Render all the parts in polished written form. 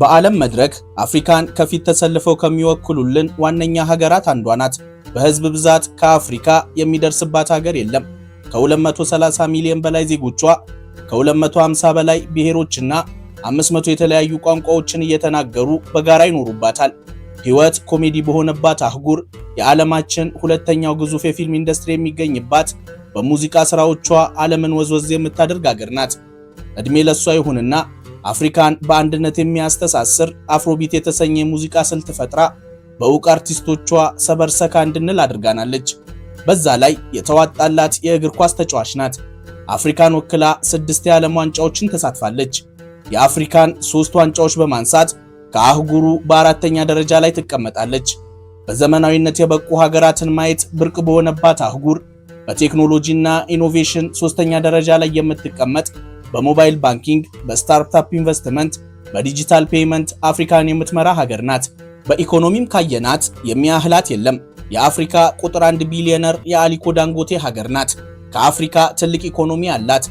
በዓለም መድረክ አፍሪካን ከፊት ተሰልፈው ከሚወክሉልን ዋነኛ ሀገራት አንዷ ናት። በህዝብ ብዛት ከአፍሪካ የሚደርስባት ሀገር የለም። ከ230 ሚሊዮን በላይ ዜጎቿ ከ250 በላይ ብሔሮችና 500 የተለያዩ ቋንቋዎችን እየተናገሩ በጋራ ይኖሩባታል። ህይወት ኮሜዲ በሆነባት አህጉር የዓለማችን ሁለተኛው ግዙፍ የፊልም ኢንዱስትሪ የሚገኝባት በሙዚቃ ስራዎቿ ዓለምን ወዝወዝ የምታደርግ ሀገር ናት። እድሜ ለሷ ይሁንና አፍሪካን በአንድነት የሚያስተሳስር አፍሮቢት የተሰኘ የሙዚቃ ስልት ፈጥራ በእውቅ አርቲስቶቿ ሰበርሰካ እንድንል አድርጋናለች። በዛ ላይ የተዋጣላት የእግር ኳስ ተጫዋች ናት። አፍሪካን ወክላ 6 የዓለም ዋንጫዎችን ተሳትፋለች። የአፍሪካን 3 ዋንጫዎች በማንሳት ከአህጉሩ በአራተኛ ደረጃ ላይ ትቀመጣለች። በዘመናዊነት የበቁ ሀገራትን ማየት ብርቅ በሆነባት አህጉር በቴክኖሎጂና ኢኖቬሽን 3ኛ ደረጃ ላይ የምትቀመጥ በሞባይል ባንኪንግ፣ በስታርታፕ ኢንቨስትመንት፣ በዲጂታል ፔይመንት አፍሪካን የምትመራ ሀገር ናት። በኢኮኖሚም ካየናት የሚያህላት የለም። የአፍሪካ ቁጥር 1 ቢሊዮነር የአሊኮ ዳንጎቴ ሀገር ናት። ከአፍሪካ ትልቅ ኢኮኖሚ አላት።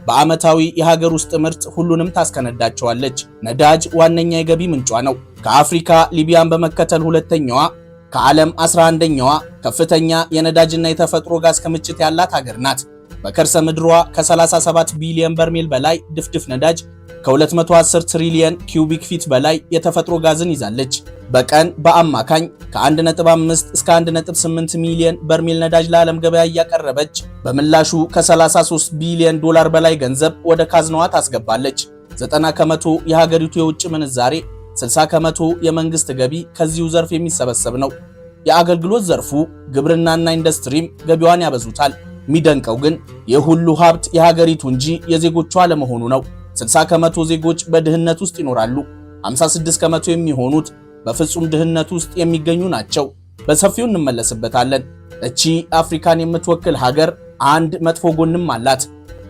በዓመታዊ የሀገር ውስጥ ምርት ሁሉንም ታስከነዳቸዋለች። ነዳጅ ዋነኛ የገቢ ምንጯ ነው። ከአፍሪካ ሊቢያን በመከተል ሁለተኛዋ፣ ከዓለም 11ኛዋ ከፍተኛ የነዳጅና የተፈጥሮ ጋዝ ክምችት ያላት ሀገር ናት። በከርሰ ምድሯ ከ37 ቢሊዮን በርሜል በላይ ድፍድፍ ነዳጅ ከ210 ትሪሊየን ኪዩቢክ ፊት በላይ የተፈጥሮ ጋዝን ይዛለች። በቀን በአማካኝ ከ1.5 እስከ 1.8 ሚሊዮን በርሜል ነዳጅ ለዓለም ገበያ እያቀረበች በምላሹ ከ33 ቢሊዮን ዶላር በላይ ገንዘብ ወደ ካዝናዋ ታስገባለች። 90 ከመቶ የሀገሪቱ የውጭ ምንዛሬ፣ 60 ከመቶ የመንግስት ገቢ ከዚሁ ዘርፍ የሚሰበሰብ ነው። የአገልግሎት ዘርፉ ግብርናና ኢንዱስትሪም ገቢዋን ያበዙታል። የሚደንቀው ግን የሁሉ ሀብት የሀገሪቱ እንጂ የዜጎቿ አለመሆኑ ነው። 60 ከመቶ ዜጎች በድህነት ውስጥ ይኖራሉ። 56 ከመቶ የሚሆኑት በፍጹም ድህነት ውስጥ የሚገኙ ናቸው። በሰፊው እንመለስበታለን። እቺ አፍሪካን የምትወክል ሀገር አንድ መጥፎ ጎንም አላት።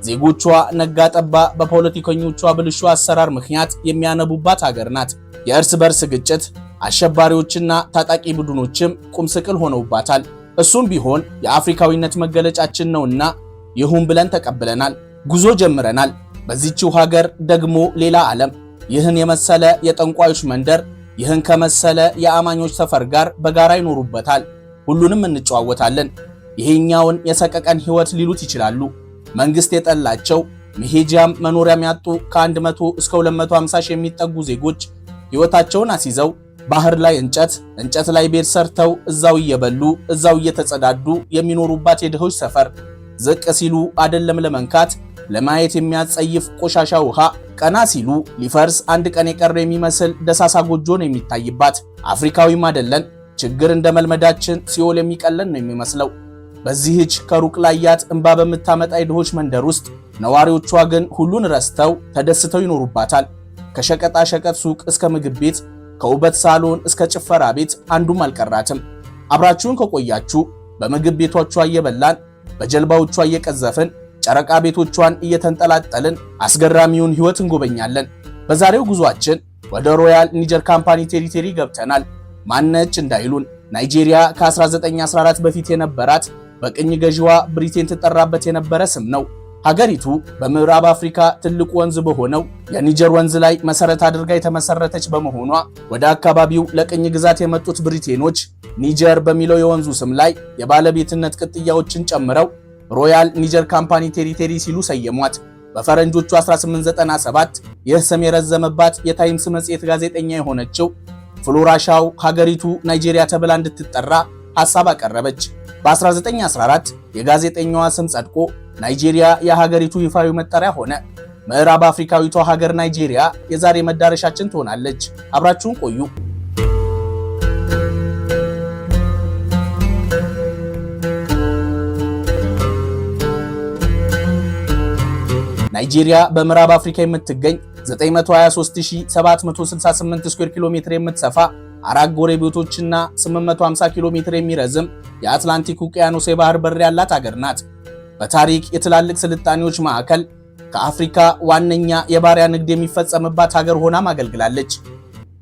ዜጎቿ ነጋ ጠባ በፖለቲከኞቿ ብልሹ አሰራር ምክንያት የሚያነቡባት ሀገር ናት። የእርስ በርስ ግጭት፣ አሸባሪዎችና ታጣቂ ቡድኖችም ቁምስቅል ሆነውባታል። እሱም ቢሆን የአፍሪካዊነት መገለጫችን ነውና ይሁን ብለን ተቀብለናል። ጉዞ ጀምረናል። በዚህችው ሀገር ደግሞ ሌላ ዓለም፣ ይህን የመሰለ የጠንቋዮች መንደር፣ ይህን ከመሰለ የአማኞች ሰፈር ጋር በጋራ ይኖሩበታል። ሁሉንም እንጨዋወታለን። ይሄኛውን የሰቀቀን ህይወት ሊሉት ይችላሉ። መንግስት የጠላቸው መሄጃም መኖሪያም ያጡ ከ100 እስከ 250 ሺህ የሚጠጉ ዜጎች ህይወታቸውን አስይዘው ባህር ላይ እንጨት ላይ ቤት ሰርተው እዛው እየበሉ እዛው እየተጸዳዱ የሚኖሩባት የድሆች ሰፈር፣ ዝቅ ሲሉ አይደለም ለመንካት ለማየት የሚያጸይፍ ቆሻሻ ውሃ፣ ቀና ሲሉ ሊፈርስ አንድ ቀን የቀረ የሚመስል ደሳሳ ጎጆን የሚታይባት፣ አፍሪካዊም አይደለን ችግር እንደመልመዳችን ሲኦል የሚቀለን ነው የሚመስለው። በዚህች ከሩቅ ላያት እንባ በምታመጣ የድሆች መንደር ውስጥ ነዋሪዎቿ ግን ሁሉን ረስተው ተደስተው ይኖሩባታል። ከሸቀጣ ሸቀጥ ሱቅ እስከ ምግብ ቤት፣ ከውበት ሳሎን እስከ ጭፈራ ቤት አንዱም አልቀራትም። አብራችሁን ከቆያችሁ በምግብ ቤቶቿ እየበላን በጀልባዎቿ እየቀዘፍን ጨረቃ ቤቶቿን እየተንጠላጠልን አስገራሚውን ህይወት እንጎበኛለን። በዛሬው ጉዟችን ወደ ሮያል ኒጀር ካምፓኒ ቴሪቶሪ ገብተናል። ማነች እንዳይሉን ናይጄሪያ ከ1914 በፊት የነበራት በቅኝ ገዢዋ ብሪቴን ትጠራበት የነበረ ስም ነው። ሀገሪቱ በምዕራብ አፍሪካ ትልቁ ወንዝ በሆነው የኒጀር ወንዝ ላይ መሰረት አድርጋ የተመሰረተች በመሆኗ ወደ አካባቢው ለቅኝ ግዛት የመጡት ብሪቴኖች ኒጀር በሚለው የወንዙ ስም ላይ የባለቤትነት ቅጥያዎችን ጨምረው ሮያል ኒጀር ካምፓኒ ቴሪቶሪ ሲሉ ሰየሟት። በፈረንጆቹ 1897 ይህ ስም የረዘመባት የታይምስ መጽሔት ጋዜጠኛ የሆነችው ፍሎራ ሻው ሀገሪቱ ናይጄሪያ ተብላ እንድትጠራ ሐሳብ አቀረበች። በ1914 የጋዜጠኛዋ ስም ጸድቆ ናይጄሪያ የሀገሪቱ ይፋዊ መጠሪያ ሆነ። ምዕራብ አፍሪካዊቷ ሀገር ናይጄሪያ የዛሬ መዳረሻችን ትሆናለች። አብራችሁን ቆዩ። ናይጄሪያ በምዕራብ አፍሪካ የምትገኝ 923768 ስኩዌር ኪሎ ሜትር የምትሰፋ 4 ጎረቤቶችና 850 ኪሎ ሜትር የሚረዝም የአትላንቲክ ውቅያኖስ የባህር በር ያላት ሀገር ናት። በታሪክ የትላልቅ ስልጣኔዎች ማዕከል፣ ከአፍሪካ ዋነኛ የባሪያ ንግድ የሚፈጸምባት ሀገር ሆናም አገልግላለች።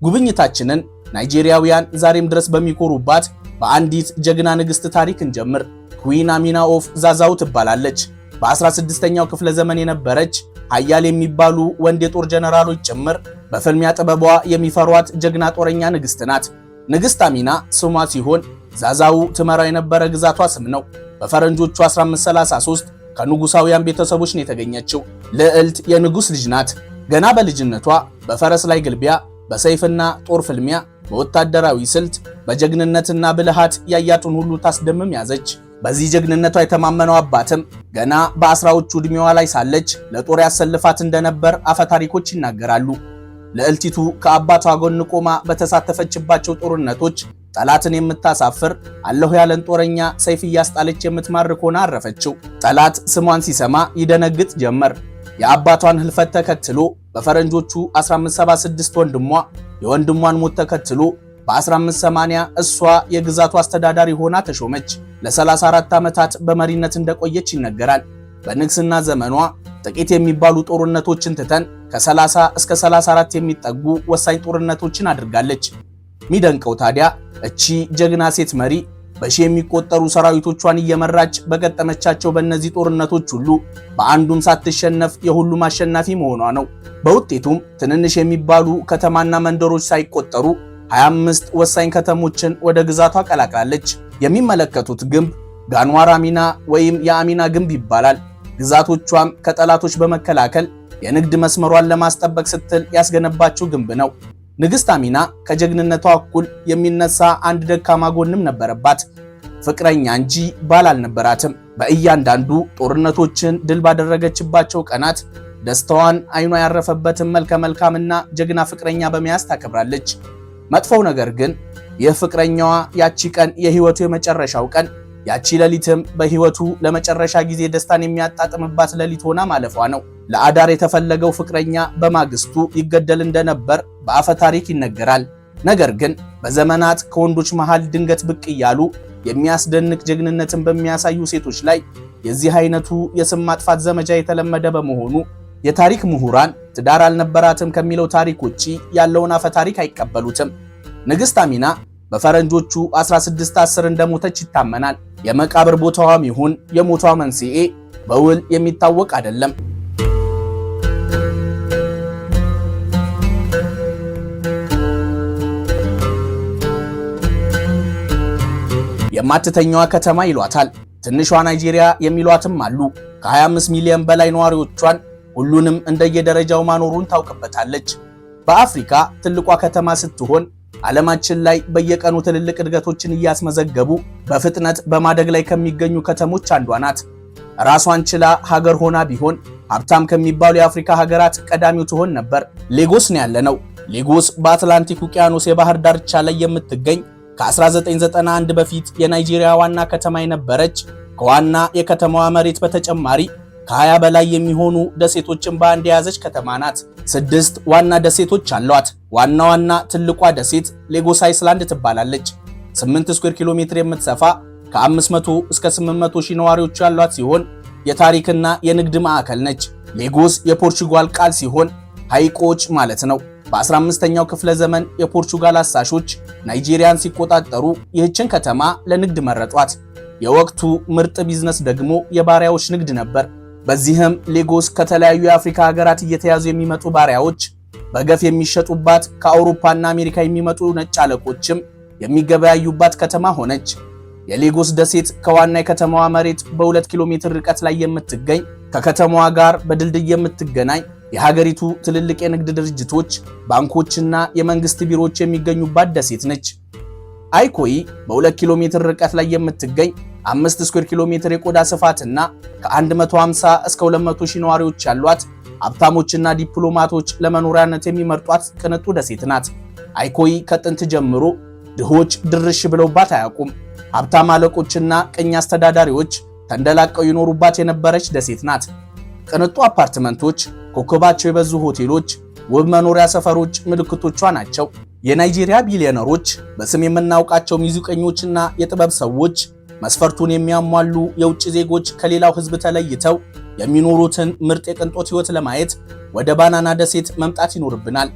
ጉብኝታችንን ናይጄሪያውያን ዛሬም ድረስ በሚኮሩባት በአንዲት ጀግና ንግስት ታሪክ እንጀምር። ኩዊን አሚና ኦፍ ዛዛው ትባላለች። በ16ኛው ክፍለ ዘመን የነበረች ኃያል የሚባሉ ወንድ የጦር ጀነራሎች ጭምር በፍልሚያ ጥበቧ የሚፈሯት ጀግና ጦረኛ ንግስት ናት። ንግስት አሚና ስሟ ሲሆን ዛዛው ትመራው የነበረ ግዛቷ ስም ነው። በፈረንጆቹ 1533 ከንጉሳውያን ቤተሰቦች ነው የተገኘችው። ልዕልት የንጉስ ልጅ ናት። ገና በልጅነቷ በፈረስ ላይ ግልቢያ፣ በሰይፍና ጦር ፍልሚያ፣ በወታደራዊ ስልት፣ በጀግንነትና ብልሃት ያያቱን ሁሉ ታስደምም ያዘች። በዚህ ጀግንነቷ የተማመነው አባትም ገና በአስራዎቹ ዕድሜዋ ላይ ሳለች ለጦር ያሰልፋት እንደነበር አፈታሪኮች ይናገራሉ። ልዕልቲቱ ከአባቷ ጎን ቆማ በተሳተፈችባቸው ጦርነቶች ጠላትን የምታሳፍር አለሁ ያለን ጦረኛ ሰይፍ እያስጣለች የምትማርክ ሆና አረፈችው። ጠላት ስሟን ሲሰማ ይደነግጥ ጀመር። የአባቷን ህልፈት ተከትሎ በፈረንጆቹ 1576 ወንድሟ የወንድሟን ሞት ተከትሎ በ1580 እሷ የግዛቱ አስተዳዳሪ ሆና ተሾመች። ለ34 ዓመታት በመሪነት እንደቆየች ይነገራል። በንግስና ዘመኗ ጥቂት የሚባሉ ጦርነቶችን ትተን ከ30 እስከ 34 የሚጠጉ ወሳኝ ጦርነቶችን አድርጋለች። ሚደንቀው ታዲያ እቺ ጀግና ሴት መሪ በሺ የሚቆጠሩ ሰራዊቶቿን እየመራች በገጠመቻቸው በእነዚህ ጦርነቶች ሁሉ በአንዱም ሳትሸነፍ የሁሉም አሸናፊ መሆኗ ነው። በውጤቱም ትንንሽ የሚባሉ ከተማና መንደሮች ሳይቆጠሩ 25 ወሳኝ ከተሞችን ወደ ግዛቷ ቀላቅላለች። የሚመለከቱት ግንብ ጋንዋር አሚና ወይም የአሚና ግንብ ይባላል። ግዛቶቿም ከጠላቶች በመከላከል የንግድ መስመሯን ለማስጠበቅ ስትል ያስገነባችው ግንብ ነው። ንግስት አሚና ከጀግንነቷ እኩል የሚነሳ አንድ ደካማ ጎንም ነበረባት። ፍቅረኛ እንጂ ባል አልነበራትም። በእያንዳንዱ ጦርነቶችን ድል ባደረገችባቸው ቀናት ደስታዋን አይኗ ያረፈበትን መልከ መልካምና ጀግና ፍቅረኛ በመያዝ ታከብራለች። መጥፎው ነገር ግን ይህ ፍቅረኛዋ ያቺ ቀን የህይወቱ የመጨረሻው ቀን፣ ያቺ ሌሊትም በህይወቱ ለመጨረሻ ጊዜ ደስታን የሚያጣጥምባት ሌሊት ሆና ማለፏ ነው። ለአዳር የተፈለገው ፍቅረኛ በማግስቱ ይገደል እንደነበር በአፈ ታሪክ ይነገራል። ነገር ግን በዘመናት ከወንዶች መሃል ድንገት ብቅ እያሉ የሚያስደንቅ ጀግንነትን በሚያሳዩ ሴቶች ላይ የዚህ አይነቱ የስም ማጥፋት ዘመቻ የተለመደ በመሆኑ የታሪክ ምሁራን ትዳር አልነበራትም ከሚለው ታሪክ ውጪ ያለውን አፈ ታሪክ አይቀበሉትም። ንግስት አሚና በፈረንጆቹ 1610 እንደሞተች ይታመናል። የመቃብር ቦታዋም ይሁን የሞቷ መንስኤ በውል የሚታወቅ አይደለም። የማትተኛዋ ከተማ ይሏታል። ትንሿ ናይጄሪያ የሚሏትም አሉ። ከ25 ሚሊዮን በላይ ነዋሪዎቿን ሁሉንም እንደየደረጃው ማኖሩን ታውቅበታለች። በአፍሪካ ትልቋ ከተማ ስትሆን ዓለማችን ላይ በየቀኑ ትልልቅ እድገቶችን እያስመዘገቡ በፍጥነት በማደግ ላይ ከሚገኙ ከተሞች አንዷ ናት። ራሷን ችላ ሀገር ሆና ቢሆን ሀብታም ከሚባሉ የአፍሪካ ሀገራት ቀዳሚው ትሆን ነበር። ሌጎስ ነው ያለነው። ሌጎስ በአትላንቲክ ውቅያኖስ የባህር ዳርቻ ላይ የምትገኝ ከ1991 በፊት የናይጄሪያ ዋና ከተማ የነበረች ከዋና የከተማዋ መሬት በተጨማሪ ከ20 በላይ የሚሆኑ ደሴቶችን በአንድ የያዘች ከተማ ናት። 6 ዋና ደሴቶች አሏት። ዋና ትልቋ ደሴት ሌጎስ አይስላንድ ትባላለች። 8 ስኩዌር ኪሎ ሜትር የምትሰፋ ከ500 እስከ 800 ሺህ ነዋሪዎች ያሏት ሲሆን የታሪክና የንግድ ማዕከል ነች። ሌጎስ የፖርቹጋል ቃል ሲሆን ሐይቆች ማለት ነው። በ15ኛው ክፍለ ዘመን የፖርቹጋል አሳሾች ናይጄሪያን ሲቆጣጠሩ ይህችን ከተማ ለንግድ መረጧት። የወቅቱ ምርጥ ቢዝነስ ደግሞ የባሪያዎች ንግድ ነበር። በዚህም ሌጎስ ከተለያዩ የአፍሪካ ሀገራት እየተያዙ የሚመጡ ባሪያዎች በገፍ የሚሸጡባት፣ ከአውሮፓና አሜሪካ የሚመጡ ነጭ አለቆችም የሚገበያዩባት ከተማ ሆነች። የሌጎስ ደሴት ከዋና የከተማዋ መሬት በ2 ኪሎ ሜትር ርቀት ላይ የምትገኝ፣ ከከተማዋ ጋር በድልድይ የምትገናኝ፣ የሀገሪቱ ትልልቅ የንግድ ድርጅቶች፣ ባንኮችና የመንግስት ቢሮዎች የሚገኙባት ደሴት ነች። አይኮይ በ2 ኪሎ ሜትር ርቀት ላይ የምትገኝ 5 ስኩዌር ኪሎ ሜትር የቆዳ ስፋትና ከ150 እስከ 200 ሺህ ነዋሪዎች ያሏት ሀብታሞችና ዲፕሎማቶች ለመኖሪያነት የሚመርጧት ቅንጡ ደሴት ናት። አይኮይ ከጥንት ጀምሮ ድሆች ድርሽ ብለውባት አያውቁም። ሀብታም አለቆችና ቅኝ አስተዳዳሪዎች ተንደላቀው ይኖሩባት የነበረች ደሴት ናት። ቅንጡ አፓርትመንቶች፣ ኮከባቸው የበዙ ሆቴሎች፣ ውብ መኖሪያ ሰፈሮች ምልክቶቿ ናቸው። የናይጄሪያ ቢሊዮነሮች፣ በስም የምናውቃቸው ሙዚቀኞችና የጥበብ ሰዎች፣ መስፈርቱን የሚያሟሉ የውጭ ዜጎች ከሌላው ሕዝብ ተለይተው የሚኖሩትን ምርጥ የቅንጦት ሕይወት ለማየት ወደ ባናና ደሴት መምጣት ይኖርብናል።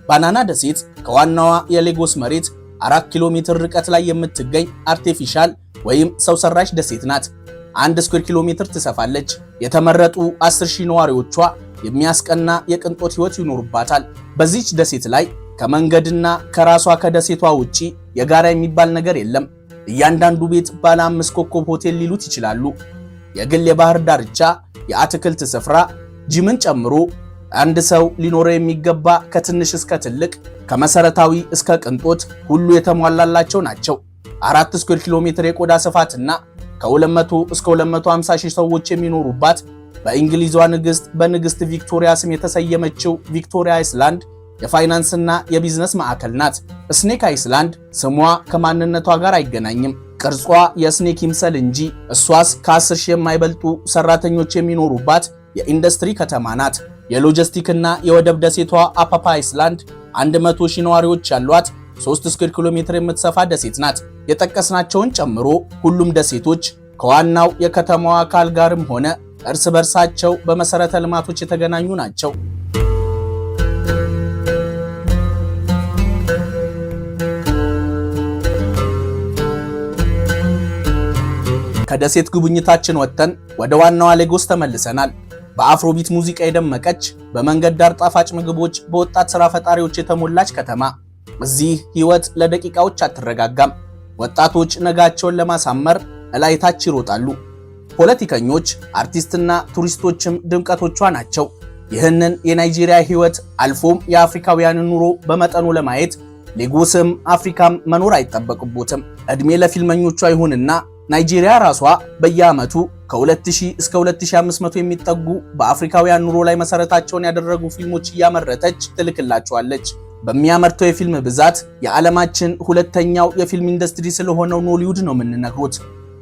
ባናና ደሴት ከዋናዋ የሌጎስ መሬት 4 ኪሎ ሜትር ርቀት ላይ የምትገኝ አርቲፊሻል ወይም ሰው ሰራሽ ደሴት ናት። 1 ስኩዌር ኪሎ ሜትር ትሰፋለች። የተመረጡ 10,000 ነዋሪዎቿ የሚያስቀና የቅንጦት ህይወት ይኖሩባታል። በዚህች ደሴት ላይ ከመንገድና ከራሷ ከደሴቷ ውጪ የጋራ የሚባል ነገር የለም። እያንዳንዱ ቤት ባለ 5 ኮከብ ሆቴል ሊሉት ይችላሉ። የግል የባህር ዳርቻ፣ የአትክልት ስፍራ፣ ጂምን ጨምሮ አንድ ሰው ሊኖረው የሚገባ ከትንሽ እስከ ትልቅ ከመሰረታዊ እስከ ቅንጦት ሁሉ የተሟላላቸው ናቸው። 4 ስኩዌር ኪሎ ሜትር የቆዳ ስፋትና ከ200 እስከ 250 ሺህ ሰዎች የሚኖሩባት በእንግሊዟ ንግስት በንግስት ቪክቶሪያ ስም የተሰየመችው ቪክቶሪያ አይስላንድ የፋይናንስና የቢዝነስ ማዕከል ናት። ስኔክ አይስላንድ ስሟ ከማንነቷ ጋር አይገናኝም። ቅርጿ የስኔክ ይምሰል እንጂ እሷስ ከ10 ሺህ የማይበልጡ ሰራተኞች የሚኖሩባት የኢንዱስትሪ ከተማ ናት። የሎጂስቲክና የወደብ ደሴቷ አፓፓ አይስላንድ 100 ሺህ ነዋሪዎች ያሏት 3 ስኩዌር ኪሎ ሜትር የምትሰፋ ደሴት ናት። የጠቀስናቸውን ጨምሮ ሁሉም ደሴቶች ከዋናው የከተማዋ አካል ጋርም ሆነ እርስ በርሳቸው በመሰረተ ልማቶች የተገናኙ ናቸው። ከደሴት ጉብኝታችን ወጥተን ወደ ዋናዋ ሌጎስ ተመልሰናል። በአፍሮቢት ሙዚቃ የደመቀች፣ በመንገድ ዳር ጣፋጭ ምግቦች፣ በወጣት ሥራ ፈጣሪዎች የተሞላች ከተማ። እዚህ ሕይወት ለደቂቃዎች አትረጋጋም። ወጣቶች ነጋቸውን ለማሳመር እላይታች ይሮጣሉ። ፖለቲከኞች፣ አርቲስትና ቱሪስቶችም ድምቀቶቿ ናቸው። ይህንን የናይጄሪያ ሕይወት አልፎም የአፍሪካውያንን ኑሮ በመጠኑ ለማየት ሌጎስም አፍሪካም መኖር አይጠበቅቦትም። ዕድሜ ለፊልመኞቿ ይሁንና ናይጄሪያ ራሷ በየዓመቱ ከ2000 እስከ 2500 የሚጠጉ በአፍሪካውያን ኑሮ ላይ መሰረታቸውን ያደረጉ ፊልሞች እያመረተች ትልክላቸዋለች። በሚያመርተው የፊልም ብዛት የዓለማችን ሁለተኛው የፊልም ኢንዱስትሪ ስለሆነው ኖሊውድ ነው የምንነግሩት።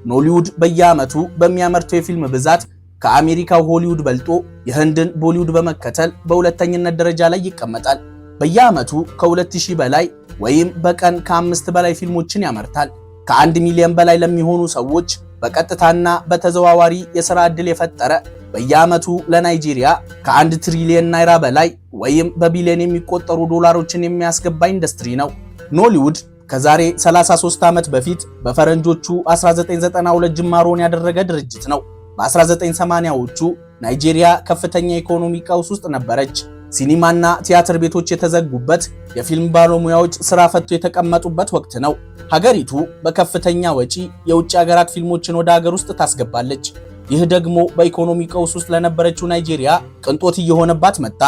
ኖሊውድ በየዓመቱ በሚያመርተው የፊልም ብዛት ከአሜሪካው ሆሊውድ በልጦ የህንድን ቦሊውድ በመከተል በሁለተኝነት ደረጃ ላይ ይቀመጣል። በየዓመቱ ከ2000 በላይ ወይም በቀን ከ5 በላይ ፊልሞችን ያመርታል። ከ1 ሚሊዮን በላይ ለሚሆኑ ሰዎች በቀጥታና በተዘዋዋሪ የሥራ ዕድል የፈጠረ በየዓመቱ ለናይጄሪያ ከ1 ትሪሊየን ናይራ በላይ ወይም በቢሊዮን የሚቆጠሩ ዶላሮችን የሚያስገባ ኢንዱስትሪ ነው። ኖሊውድ ከዛሬ 33 ዓመት በፊት በፈረንጆቹ 1992 ጅማሮን ያደረገ ድርጅት ነው። በ1980ዎቹ ናይጄሪያ ከፍተኛ የኢኮኖሚ ቀውስ ውስጥ ነበረች። ሲኒማና ቲያትር ቤቶች የተዘጉበት፣ የፊልም ባለሙያዎች ስራ ፈቶ የተቀመጡበት ወቅት ነው። ሀገሪቱ በከፍተኛ ወጪ የውጭ ሀገራት ፊልሞችን ወደ ሀገር ውስጥ ታስገባለች። ይህ ደግሞ በኢኮኖሚ ቀውስ ውስጥ ለነበረችው ናይጄሪያ ቅንጦት እየሆነባት መጣ።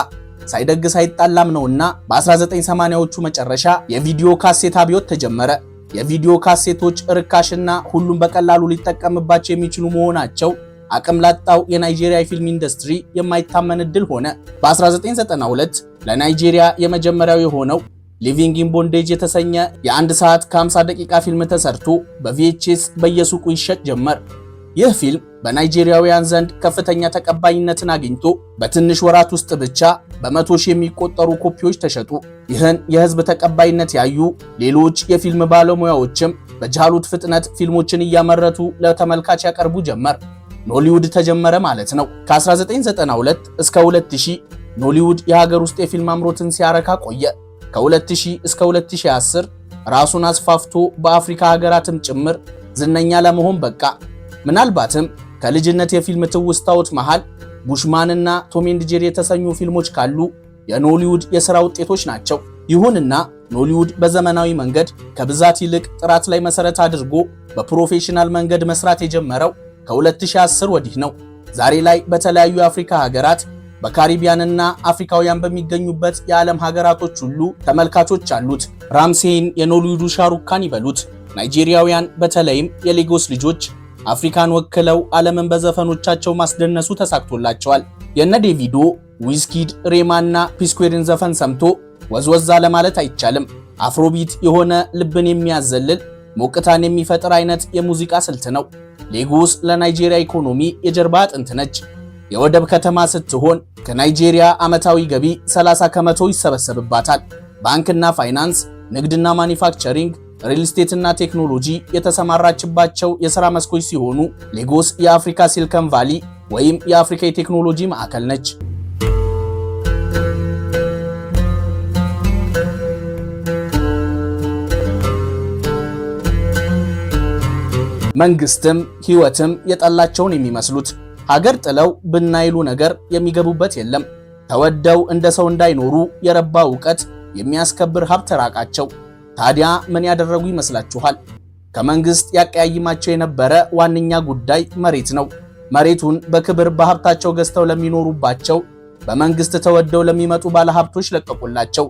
ሳይደግስ አይጣላም ነውና በ1980ዎቹ መጨረሻ የቪዲዮ ካሴት አብዮት ተጀመረ። የቪዲዮ ካሴቶች ርካሽና ሁሉም በቀላሉ ሊጠቀምባቸው የሚችሉ መሆናቸው አቅም ላጣው የናይጄሪያ የፊልም ኢንዱስትሪ የማይታመን ዕድል ሆነ። በ1992 ለናይጄሪያ የመጀመሪያው የሆነው ሊቪንግ ኢን ቦንዴጅ የተሰኘ የ1 ሰዓት ከ50 ደቂቃ ፊልም ተሰርቶ በቪኤችኤስ በየሱቁ ይሸጥ ጀመር። ይህ ፊልም በናይጄሪያውያን ዘንድ ከፍተኛ ተቀባይነትን አግኝቶ በትንሽ ወራት ውስጥ ብቻ በ100 ሺህ የሚቆጠሩ ኮፒዎች ተሸጡ። ይህን የህዝብ ተቀባይነት ያዩ ሌሎች የፊልም ባለሙያዎችም በጃሉት ፍጥነት ፊልሞችን እያመረቱ ለተመልካች ያቀርቡ ጀመር። ኖሊውድ ተጀመረ ማለት ነው። ከ1992 እስከ 2000 ኖሊውድ የሀገር ውስጥ የፊልም አምሮትን ሲያረካ ቆየ። ከ2000 እስከ 2010 ራሱን አስፋፍቶ በአፍሪካ ሀገራትም ጭምር ዝነኛ ለመሆን በቃ። ምናልባትም ከልጅነት የፊልም ትውስታዎች መሃል ቡሽማንና ቶም ኤንድ ጄሪ የተሰኙ ፊልሞች ካሉ የኖሊውድ የሥራ ውጤቶች ናቸው። ይሁንና ኖሊውድ በዘመናዊ መንገድ ከብዛት ይልቅ ጥራት ላይ መሰረት አድርጎ በፕሮፌሽናል መንገድ መስራት የጀመረው ከ2010 ወዲህ ነው። ዛሬ ላይ በተለያዩ የአፍሪካ ሀገራት በካሪቢያንና አፍሪካውያን በሚገኙበት የዓለም ሀገራቶች ሁሉ ተመልካቾች አሉት። ራምሴይን የኖሊውዱ ሻሩክ ካን ይበሉት። ናይጄሪያውያን በተለይም የሌጎስ ልጆች አፍሪካን ወክለው ዓለምን በዘፈኖቻቸው ማስደነሱ ተሳክቶላቸዋል። የነ ዴቪዶ፣ ዊዝኪድ፣ ሬማና ፒስኩዌርን ዘፈን ሰምቶ ወዝወዛ ለማለት አይቻልም። አፍሮቢት የሆነ ልብን የሚያዘልል ሞቅታን የሚፈጥር አይነት የሙዚቃ ስልት ነው። ሌጎስ ለናይጄሪያ ኢኮኖሚ የጀርባ አጥንት ነች። የወደብ ከተማ ስትሆን ከናይጄሪያ ዓመታዊ ገቢ 30 ከመቶ ይሰበሰብባታል። ባንክና ፋይናንስ፣ ንግድና ማኒፋክቸሪንግ፣ ሪል ስቴትና ቴክኖሎጂ የተሰማራችባቸው የሥራ መስኮች ሲሆኑ ሌጎስ የአፍሪካ ሲሊከን ቫሊ ወይም የአፍሪካ የቴክኖሎጂ ማዕከል ነች። መንግስትም ሕይወትም የጠላቸውን የሚመስሉት ሀገር ጥለው ብናይሉ ነገር የሚገቡበት የለም። ተወደው እንደ ሰው እንዳይኖሩ የረባ ዕውቀት የሚያስከብር ሀብት ራቃቸው። ታዲያ ምን ያደረጉ ይመስላችኋል? ከመንግስት ያቀያይማቸው የነበረ ዋነኛ ጉዳይ መሬት ነው። መሬቱን በክብር በሀብታቸው ገዝተው ለሚኖሩባቸው በመንግስት ተወደው ለሚመጡ ባለሀብቶች ለቀቁላቸው።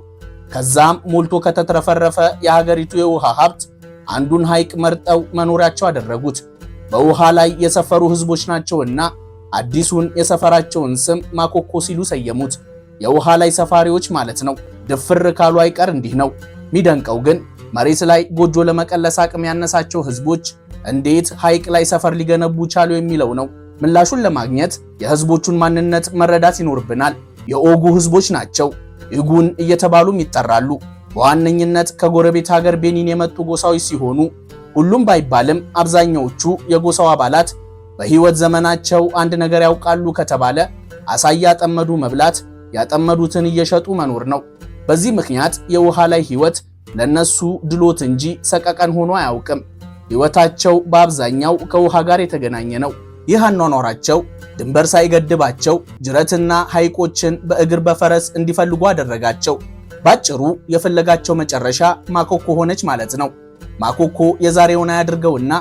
ከዛም ሞልቶ ከተትረፈረፈ የሀገሪቱ የውሃ ሀብት አንዱን ሐይቅ መርጠው መኖሪያቸው አደረጉት። በውሃ ላይ የሰፈሩ ህዝቦች ናቸውና አዲሱን የሰፈራቸውን ስም ማኮኮ ሲሉ ሰየሙት። የውሃ ላይ ሰፋሪዎች ማለት ነው። ድፍር ካሉ አይቀር እንዲህ ነው። ሚደንቀው ግን መሬት ላይ ጎጆ ለመቀለስ አቅም ያነሳቸው ህዝቦች እንዴት ሐይቅ ላይ ሰፈር ሊገነቡ ቻሉ የሚለው ነው። ምላሹን ለማግኘት የህዝቦቹን ማንነት መረዳት ይኖርብናል። የኦጉ ህዝቦች ናቸው። ኢጉን እየተባሉም ይጠራሉ። በዋነኝነት ከጎረቤት ሀገር ቤኒን የመጡ ጎሳዎች ሲሆኑ ሁሉም ባይባልም አብዛኛዎቹ የጎሳው አባላት በህይወት ዘመናቸው አንድ ነገር ያውቃሉ ከተባለ አሳ እያጠመዱ መብላት፣ ያጠመዱትን እየሸጡ መኖር ነው። በዚህ ምክንያት የውሃ ላይ ህይወት ለነሱ ድሎት እንጂ ሰቀቀን ሆኖ አያውቅም። ህይወታቸው በአብዛኛው ከውሃ ጋር የተገናኘ ነው። ይህ አኗኗራቸው ድንበር ሳይገድባቸው ጅረትና ሐይቆችን በእግር በፈረስ እንዲፈልጉ አደረጋቸው። ባጭሩ የፍለጋቸው መጨረሻ ማኮኮ ሆነች ማለት ነው። ማኮኮ የዛሬውን አያድርገውና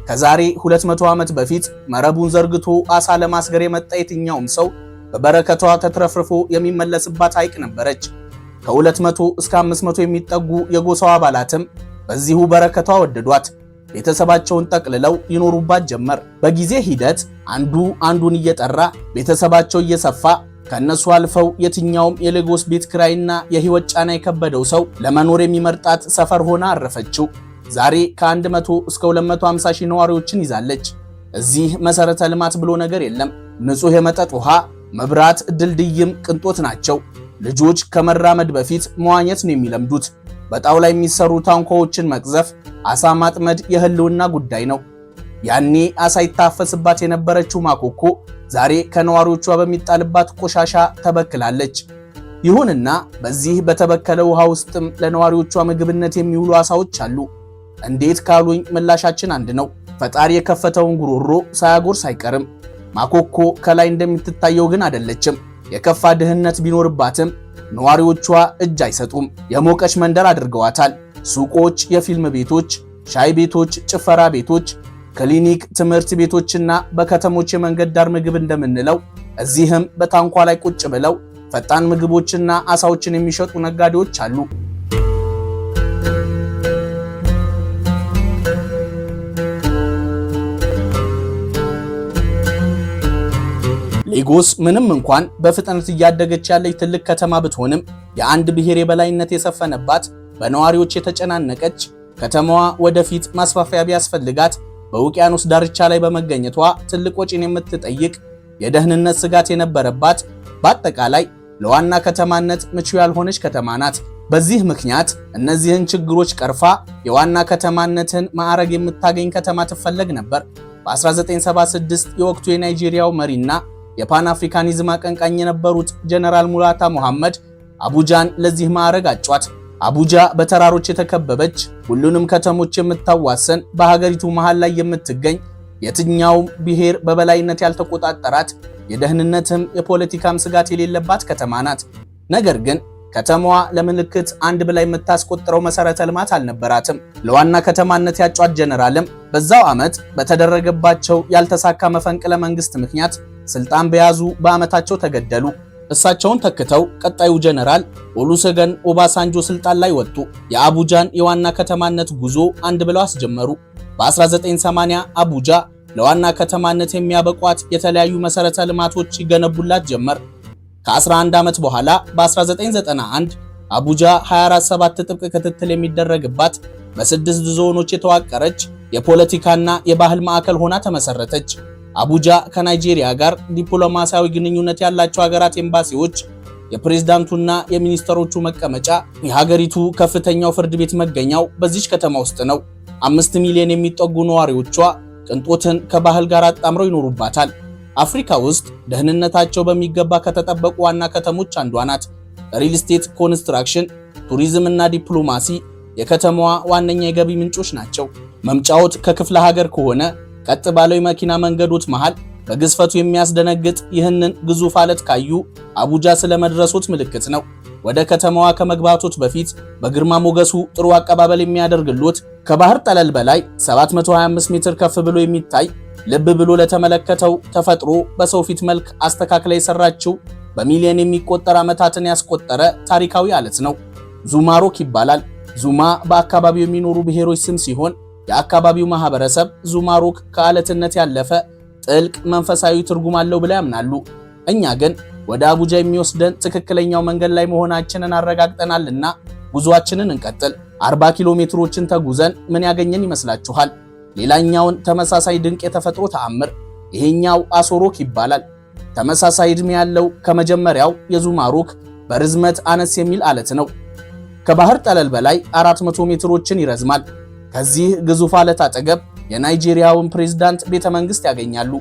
ከዛሬ 200 ዓመት በፊት መረቡን ዘርግቶ አሳ ለማስገር የመጣ የትኛውም ሰው በበረከቷ ተትረፍርፎ የሚመለስባት ሐይቅ ነበረች። ከ200 እስከ 500 የሚጠጉ የጎሳው አባላትም በዚሁ በረከቷ ወደዷት። ቤተሰባቸውን ጠቅልለው ይኖሩባት ጀመር። በጊዜ ሂደት አንዱ አንዱን እየጠራ ቤተሰባቸው እየሰፋ ከነሱ አልፈው የትኛውም የሌጎስ ቤት ክራይና የህይወት ጫና የከበደው ሰው ለመኖር የሚመርጣት ሰፈር ሆና አረፈችው። ዛሬ ከ100 እስከ 250 ሺህ ነዋሪዎችን ይዛለች። እዚህ መሰረተ ልማት ብሎ ነገር የለም። ንጹህ የመጠጥ ውሃ፣ መብራት፣ ድልድይም ቅንጦት ናቸው። ልጆች ከመራመድ በፊት መዋኘት ነው የሚለምዱት። በጣውላ የሚሰሩ ታንኳዎችን መቅዘፍ፣ አሳ ማጥመድ የህልውና ጉዳይ ነው። ያኔ አሳ ይታፈስባት የነበረችው ማኮኮ ዛሬ ከነዋሪዎቿ በሚጣልባት ቆሻሻ ተበክላለች። ይሁንና በዚህ በተበከለ ውሃ ውስጥም ለነዋሪዎቿ ምግብነት የሚውሉ አሳዎች አሉ። እንዴት ካሉኝ ምላሻችን አንድ ነው። ፈጣሪ የከፈተውን ጉሮሮ ሳያጎርስ አይቀርም። ማኮኮ ከላይ እንደምትታየው ግን አይደለችም። የከፋ ድህነት ቢኖርባትም ነዋሪዎቿ እጅ አይሰጡም። የሞቀች መንደር አድርገዋታል። ሱቆች፣ የፊልም ቤቶች፣ ሻይ ቤቶች፣ ጭፈራ ቤቶች፣ ክሊኒክ፣ ትምህርት ቤቶችና በከተሞች የመንገድ ዳር ምግብ እንደምንለው እዚህም በታንኳ ላይ ቁጭ ብለው ፈጣን ምግቦችና አሳዎችን የሚሸጡ ነጋዴዎች አሉ። ሌጎስ ምንም እንኳን በፍጥነት እያደገች ያለች ትልቅ ከተማ ብትሆንም የአንድ ብሔር የበላይነት የሰፈነባት በነዋሪዎች የተጨናነቀች ከተማዋ ወደፊት ማስፋፊያ ቢያስፈልጋት በውቅያኖስ ዳርቻ ላይ በመገኘቷ ትልቅ ወጪን የምትጠይቅ የደህንነት ስጋት የነበረባት በአጠቃላይ ለዋና ከተማነት ምቹ ያልሆነች ከተማ ናት። በዚህ ምክንያት እነዚህን ችግሮች ቀርፋ የዋና ከተማነትን ማዕረግ የምታገኝ ከተማ ትፈለግ ነበር። በ1976 የወቅቱ የናይጄሪያው መሪና የፓን አፍሪካኒዝም አቀንቃኝ የነበሩት ጀነራል ሙላታ ሙሐመድ አቡጃን ለዚህ ማዕረግ አጯት። አቡጃ በተራሮች የተከበበች ሁሉንም ከተሞች የምታዋሰን በሀገሪቱ መሃል ላይ የምትገኝ የትኛውም ብሔር በበላይነት ያልተቆጣጠራት የደህንነትም የፖለቲካም ስጋት የሌለባት ከተማ ናት። ነገር ግን ከተማዋ ለምልክት አንድ ብላ የምታስቆጥረው መሰረተ ልማት አልነበራትም። ለዋና ከተማነት ያጯት ጀነራልም በዛው ዓመት በተደረገባቸው ያልተሳካ መፈንቅለ መንግስት ምክንያት ስልጣን በያዙ በዓመታቸው ተገደሉ። እሳቸውን ተክተው ቀጣዩ ጀነራል ኦሉሴገን ኦባሳንጆ ስልጣን ላይ ወጡ። የአቡጃን የዋና ከተማነት ጉዞ አንድ ብለው አስጀመሩ። በ1980 አቡጃ ለዋና ከተማነት የሚያበቋት የተለያዩ መሰረተ ልማቶች ይገነቡላት ጀመር። ከ11 ዓመት በኋላ በ1991 አቡጃ 24/7 ጥብቅ ክትትል የሚደረግባት በ6 ዞኖች የተዋቀረች የፖለቲካና የባህል ማዕከል ሆና ተመሰረተች። አቡጃ ከናይጄሪያ ጋር ዲፕሎማሲያዊ ግንኙነት ያላቸው ሀገራት ኤምባሲዎች፣ የፕሬዝዳንቱና የሚኒስተሮቹ መቀመጫ፣ የሀገሪቱ ከፍተኛው ፍርድ ቤት መገኛው በዚች ከተማ ውስጥ ነው። 5 ሚሊዮን የሚጠጉ ነዋሪዎቿ ቅንጦትን ከባህል ጋር አጣምረው ይኖሩባታል። አፍሪካ ውስጥ ደህንነታቸው በሚገባ ከተጠበቁ ዋና ከተሞች አንዷ ናት። ሪል ስቴት፣ ኮንስትራክሽን፣ ቱሪዝም እና ዲፕሎማሲ የከተማዋ ዋነኛ የገቢ ምንጮች ናቸው። መምጫዎት ከክፍለ ሀገር ከሆነ ቀጥ ባለው የመኪና መንገዶች መሃል በግዝፈቱ የሚያስደነግጥ ይህንን ግዙፍ አለት ካዩ አቡጃ ስለመድረሱት ምልክት ነው። ወደ ከተማዋ ከመግባቶት በፊት በግርማ ሞገሱ ጥሩ አቀባበል የሚያደርግሉት ከባህር ጠለል በላይ 725 ሜትር ከፍ ብሎ የሚታይ ልብ ብሎ ለተመለከተው ተፈጥሮ በሰው ፊት መልክ አስተካክላ የሰራችው በሚሊዮን የሚቆጠር ዓመታትን ያስቆጠረ ታሪካዊ አለት ነው። ዙማ ሮክ ይባላል። ዙማ በአካባቢው የሚኖሩ ብሔሮች ስም ሲሆን የአካባቢው ማህበረሰብ ዙማ ሮክ ከአለትነት ያለፈ ጥልቅ መንፈሳዊ ትርጉም አለው ብለው ያምናሉ። እኛ ግን ወደ አቡጃ የሚወስደን ትክክለኛው መንገድ ላይ መሆናችንን አረጋግጠናልና ጉዟችንን እንቀጥል። 40 ኪሎ ሜትሮችን ተጉዘን ምን ያገኘን ይመስላችኋል? ሌላኛውን ተመሳሳይ ድንቅ የተፈጥሮ ተአምር። ይሄኛው አሶ ሮክ ይባላል። ተመሳሳይ ዕድሜ ያለው ከመጀመሪያው የዙማ ሮክ በርዝመት አነስ የሚል አለት ነው። ከባህር ጠለል በላይ 400 ሜትሮችን ይረዝማል። ከዚህ ግዙፍ አለት አጠገብ የናይጄሪያውን ፕሬዝዳንት ቤተ መንግስት ያገኛሉ።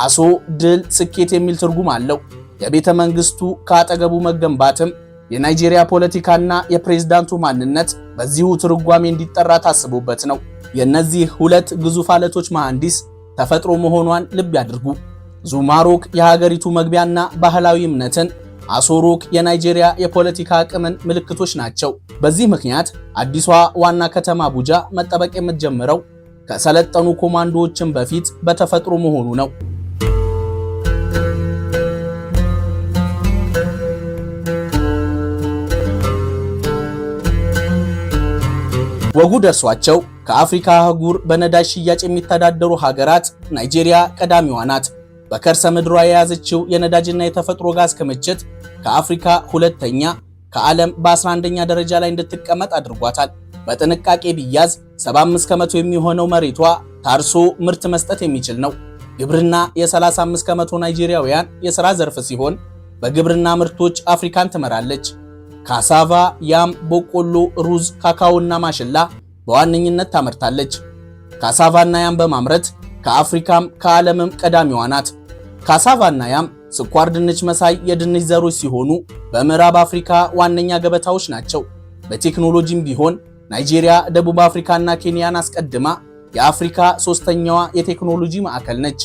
አሶ ድል፣ ስኬት የሚል ትርጉም አለው። የቤተ መንግስቱ ከአጠገቡ መገንባትም የናይጄሪያ ፖለቲካና የፕሬዝዳንቱ ማንነት በዚሁ ትርጓሜ እንዲጠራ ታስቦበት ነው። የነዚህ ሁለት ግዙፍ አለቶች መሐንዲስ ተፈጥሮ መሆኗን ልብ ያድርጉ። ዙማ ሮክ የሀገሪቱ መግቢያና ባህላዊ እምነትን፣ አሶ ሮክ የናይጄሪያ የፖለቲካ አቅምን ምልክቶች ናቸው። በዚህ ምክንያት አዲሷ ዋና ከተማ አቡጃ መጠበቅ የምትጀምረው ከሰለጠኑ ኮማንዶዎችን በፊት በተፈጥሮ መሆኑ ነው። ወጉ ደርሷቸው ከአፍሪካ አህጉር በነዳጅ ሽያጭ የሚተዳደሩ ሀገራት ናይጄሪያ ቀዳሚዋ ናት። በከርሰ ምድሯ የያዘችው የነዳጅና የተፈጥሮ ጋዝ ክምችት ከአፍሪካ ሁለተኛ፣ ከዓለም በ11ኛ ደረጃ ላይ እንድትቀመጥ አድርጓታል። በጥንቃቄ ቢያዝ 75 ከመቶ የሚሆነው መሬቷ ታርሶ ምርት መስጠት የሚችል ነው። ግብርና የ35 ከመቶ ናይጄሪያውያን የሥራ ዘርፍ ሲሆን በግብርና ምርቶች አፍሪካን ትመራለች። ካሳቫ፣ ያም፣ በቆሎ፣ ሩዝ፣ ካካዎና ማሽላ በዋነኝነት ታመርታለች። ካሳቫና ያም በማምረት ከአፍሪካም ከዓለምም ቀዳሚዋ ናት። ካሳቫና ያም ስኳር ድንች መሳይ የድንች ዘሮች ሲሆኑ በምዕራብ አፍሪካ ዋነኛ ገበታዎች ናቸው። በቴክኖሎጂም ቢሆን ናይጄሪያ ደቡብ አፍሪካና ኬንያን አስቀድማ የአፍሪካ ሶስተኛዋ የቴክኖሎጂ ማዕከል ነች።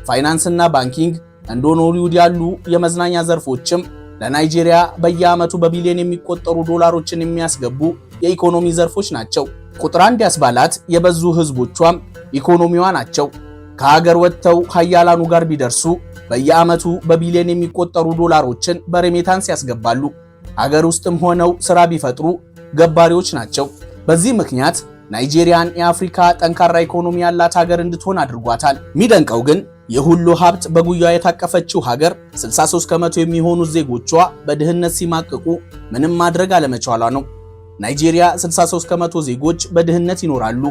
ፋይናንስና ባንኪንግ እንደ ሆሊውድ ያሉ የመዝናኛ ዘርፎችም ለናይጄሪያ በየዓመቱ በቢሊዮን የሚቆጠሩ ዶላሮችን የሚያስገቡ የኢኮኖሚ ዘርፎች ናቸው። ቁጥር አንድ ያስባላት የበዙ ህዝቦቿም ኢኮኖሚዋ ናቸው። ከሀገር ወጥተው ሀያላኑ ጋር ቢደርሱ በየዓመቱ በቢሊዮን የሚቆጠሩ ዶላሮችን በሬሜታንስ ያስገባሉ። ሀገር ውስጥም ሆነው ስራ ቢፈጥሩ ገባሪዎች ናቸው። በዚህ ምክንያት ናይጄሪያን የአፍሪካ ጠንካራ ኢኮኖሚ ያላት ሀገር እንድትሆን አድርጓታል። የሚደንቀው ግን የሁሉ ሀብት በጉያዋ የታቀፈችው ሀገር 63 ከመቶ የሚሆኑት ዜጎቿ በድህነት ሲማቅቁ ምንም ማድረግ አለመቻሏ ነው። ናይጄሪያ 63 ከመቶ ዜጎች በድህነት ይኖራሉ።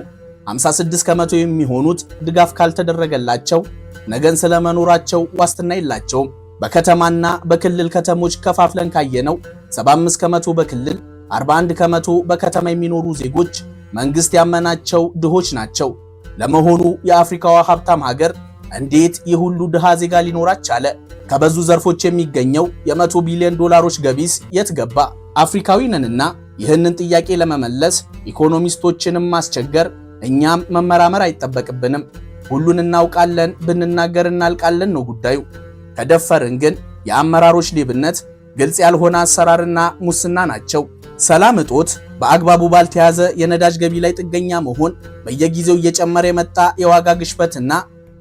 56 ከመቶ የሚሆኑት ድጋፍ ካልተደረገላቸው ነገን ስለመኖራቸው ዋስትና የላቸውም። በከተማና በክልል ከተሞች ከፋፍለን ካየነው 75 ከመቶ በክልል 41 ከመቶ በከተማ የሚኖሩ ዜጎች መንግስት ያመናቸው ድሆች ናቸው። ለመሆኑ የአፍሪካዋ ሀብታም ሀገር እንዴት የሁሉ ድሃ ዜጋ ሊኖራት ቻለ? ከበዙ ዘርፎች የሚገኘው የ100 ቢሊዮን ዶላሮች ገቢስ የት ገባ? አፍሪካዊ ነንና ይህንን ጥያቄ ለመመለስ ኢኮኖሚስቶችንም ማስቸገር እኛም መመራመር አይጠበቅብንም። ሁሉን እናውቃለን፣ ብንናገር እናልቃለን ነው ጉዳዩ። ከደፈርን ግን የአመራሮች ሌብነት፣ ግልጽ ያልሆነ አሰራርና ሙስና ናቸው። ሰላም እጦት፣ በአግባቡ ባልተያዘ የነዳጅ ገቢ ላይ ጥገኛ መሆን፣ በየጊዜው እየጨመረ የመጣ የዋጋ ግሽበትና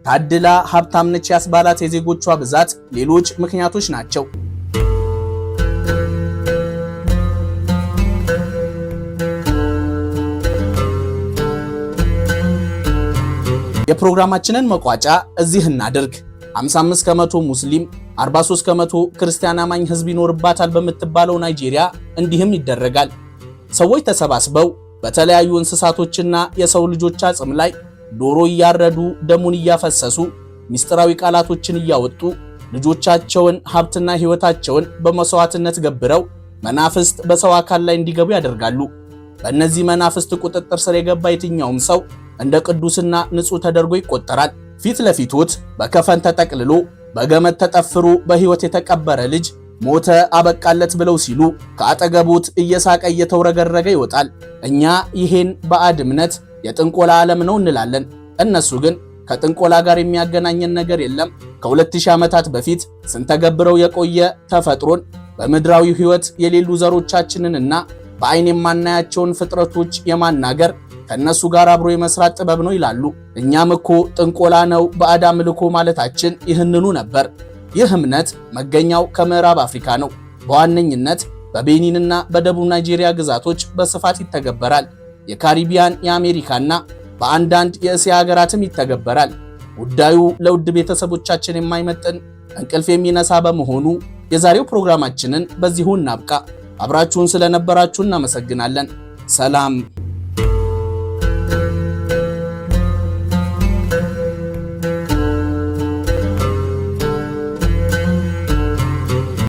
ታድላ ሀብታም ነች ያስባላት የዜጎቿ ብዛት ሌሎች ምክንያቶች ናቸው። የፕሮግራማችንን መቋጫ እዚህ እናድርግ። 55 ከመቶ ሙስሊም 43 ከመቶ ክርስቲያን አማኝ ህዝብ ይኖርባታል በምትባለው ናይጄሪያ እንዲህም ይደረጋል። ሰዎች ተሰባስበው በተለያዩ እንስሳቶችና የሰው ልጆች አጽም ላይ ዶሮ እያረዱ ደሙን እያፈሰሱ ሚስጥራዊ ቃላቶችን እያወጡ ልጆቻቸውን ሀብትና ህይወታቸውን በመስዋዕትነት ገብረው መናፍስት በሰው አካል ላይ እንዲገቡ ያደርጋሉ። በእነዚህ መናፍስት ቁጥጥር ስር የገባ የትኛውም ሰው እንደ ቅዱስና ንጹህ ተደርጎ ይቆጠራል። ፊት ለፊቶት በከፈን ተጠቅልሎ በገመድ ተጠፍሮ በህይወት የተቀበረ ልጅ ሞተ አበቃለት ብለው ሲሉ ከአጠገቦት እየሳቀ እየተውረገረገ ይወጣል። እኛ ይሄን ባዕድ እምነት የጥንቆላ ዓለም ነው እንላለን። እነሱ ግን ከጥንቆላ ጋር የሚያገናኘን ነገር የለም፣ ከ2000 ዓመታት በፊት ስንተገብረው የቆየ ተፈጥሮን በምድራዊ ሕይወት የሌሉ ዘሮቻችንንና በአይን የማናያቸውን ፍጥረቶች የማናገር ከነሱ ጋር አብሮ የመስራት ጥበብ ነው ይላሉ። እኛም እኮ ጥንቆላ ነው ባዕድ አምልኮ ማለታችን ይህንኑ ነበር። ይህ እምነት መገኛው ከምዕራብ አፍሪካ ነው። በዋነኝነት በቤኒንና በደቡብ ናይጄሪያ ግዛቶች በስፋት ይተገበራል። የካሪቢያን፣ የአሜሪካና በአንዳንድ የእስያ ሀገራትም ይተገበራል። ጉዳዩ ለውድ ቤተሰቦቻችን የማይመጥን እንቅልፍ የሚነሳ በመሆኑ የዛሬው ፕሮግራማችንን በዚሁ እናብቃ። አብራችሁን ስለነበራችሁ እናመሰግናለን። ሰላም።